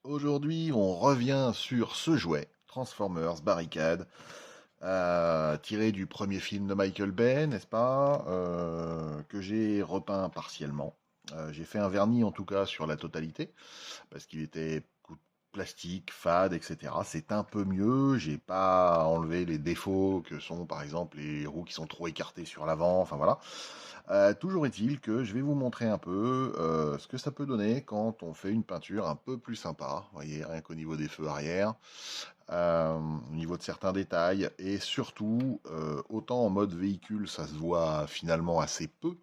Aujourd'hui, on revient sur ce jouet, Transformers Barricade, tiré du premier film de Michael Bay, n'est-ce pas, que j'ai repeint partiellement. J'ai fait un vernis en tout cas sur la totalité, parce qu'il était plastique, fade, etc. C'est un peu mieux, j'ai pas enlevé les défauts que sont par exemple les roues qui sont trop écartées sur l'avant, enfin voilà. Toujours est-il que je vais vous montrer un peu ce que ça peut donner quand on fait une peinture un peu plus sympa. Vous voyez, rien qu'au niveau des feux arrière, au niveau de certains détails, et surtout, autant en mode véhicule, ça se voit finalement assez peu,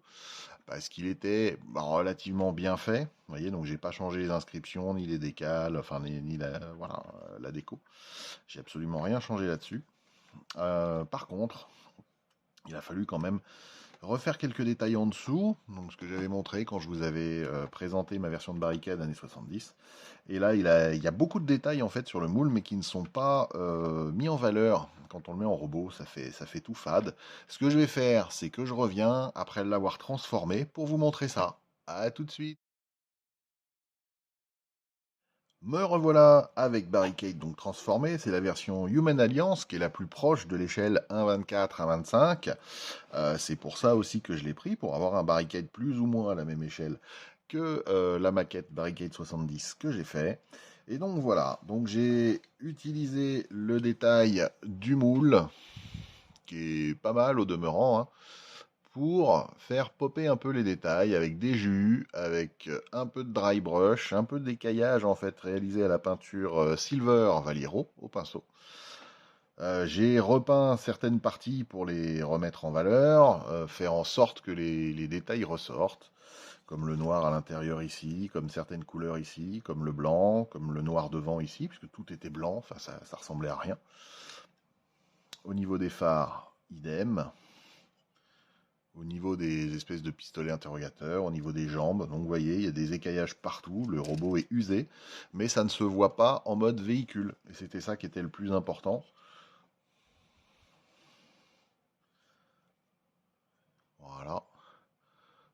parce qu'il était relativement bien fait. Vous voyez, donc j'ai pas changé les inscriptions, ni les décals, enfin ni la, voilà, la déco. J'ai absolument rien changé là-dessus. Par contre, il a fallu quand même refaire quelques détails en dessous, donc ce que j'avais montré quand je vous avais présenté ma version de barricade années 70. Et là, il y a beaucoup de détails en fait sur le moule, mais qui ne sont pas mis en valeur quand on le met en robot. Ça fait tout fade. Ce que je vais faire, c'est que je reviens après l'avoir transformé pour vous montrer ça. À tout de suite. Me revoilà avec Barricade donc transformé, c'est la version Human Alliance qui est la plus proche de l'échelle 1.24-1.25. C'est pour ça aussi que je l'ai pris, pour avoir un Barricade plus ou moins à la même échelle que la maquette Barricade 70 que j'ai fait. Et donc voilà, donc j'ai utilisé le détail du moule, qui est pas mal au demeurant, hein, pour faire popper un peu les détails avec des jus, avec un peu de dry brush, un peu de décaillage en fait réalisé à la peinture Silver Valiero au pinceau. J'ai repeint certaines parties pour les remettre en valeur, faire en sorte que les détails ressortent, comme le noir à l'intérieur ici, comme certaines couleurs ici, comme le blanc, comme le noir devant ici, puisque tout était blanc, enfin ça ressemblait à rien. Au niveau des phares, idem. Au niveau des espèces de pistolets interrogateurs, au niveau des jambes, donc vous voyez, il y a des écaillages partout, le robot est usé, mais ça ne se voit pas en mode véhicule. Et c'était ça qui était le plus important. Voilà.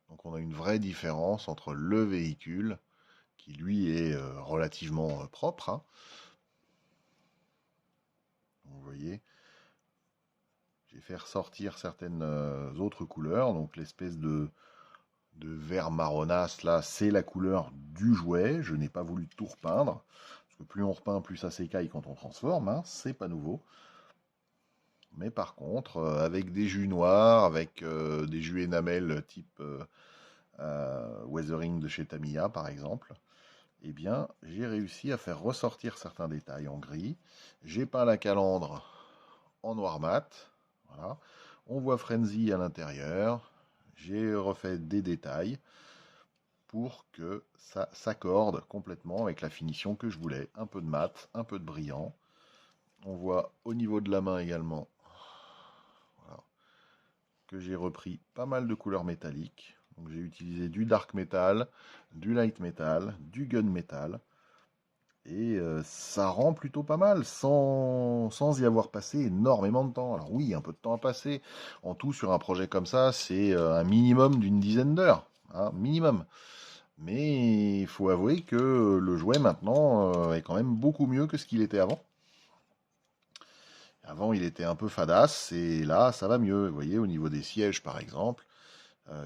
Donc on a une vraie différence entre le véhicule, qui lui est relativement propre, hein. Donc, vous voyez, j'ai fait ressortir certaines autres couleurs, donc l'espèce de vert marronasse là, c'est la couleur du jouet. Je n'ai pas voulu tout repeindre, parce que plus on repeint, plus ça s'écaille quand on transforme, hein, c'est pas nouveau. Mais par contre, avec des jus noirs, avec des jus énamel type Weathering de chez Tamiya par exemple, eh bien, j'ai réussi à faire ressortir certains détails en gris. J'ai peint la calandre en noir mat. Voilà. On voit Frenzy à l'intérieur. J'ai refait des détails pour que ça s'accorde complètement avec la finition que je voulais. Un peu de mat, un peu de brillant. On voit au niveau de la main également, voilà, que j'ai repris pas mal de couleurs métalliques. Donc j'ai utilisé du dark metal, du light metal, du gun metal. Et ça rend plutôt pas mal, sans y avoir passé énormément de temps. Alors oui, un peu de temps à passer. En tout, sur un projet comme ça, c'est un minimum d'une dizaine d'heures, hein, minimum. Mais il faut avouer que le jouet maintenant est quand même beaucoup mieux que ce qu'il était avant. Avant, il était un peu fadasse et là, ça va mieux. Vous voyez, au niveau des sièges, par exemple,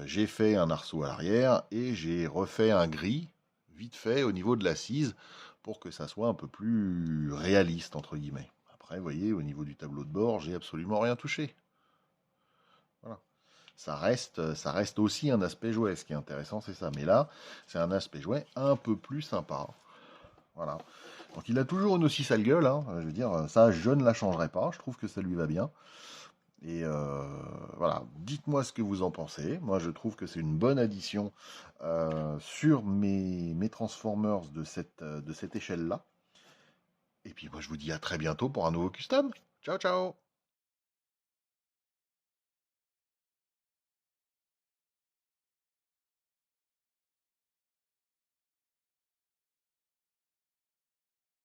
j'ai fait un arceau à l'arrière et j'ai refait un gris, vite fait, au niveau de l'assise pour que ça soit un peu plus réaliste, entre guillemets. Après, vous voyez, au niveau du tableau de bord, j'ai absolument rien touché. Voilà. Ça reste aussi un aspect jouet. Ce qui est intéressant, c'est ça. Mais là, c'est un aspect jouet un peu plus sympa. Voilà. Donc il a toujours une aussi sale gueule, hein. Je veux dire, ça, je ne la changerai pas. Je trouve que ça lui va bien. Et voilà, dites-moi ce que vous en pensez. Moi, je trouve que c'est une bonne addition sur mes Transformers de cette échelle-là. Et puis, moi, je vous dis à très bientôt pour un nouveau custom. Ciao, ciao!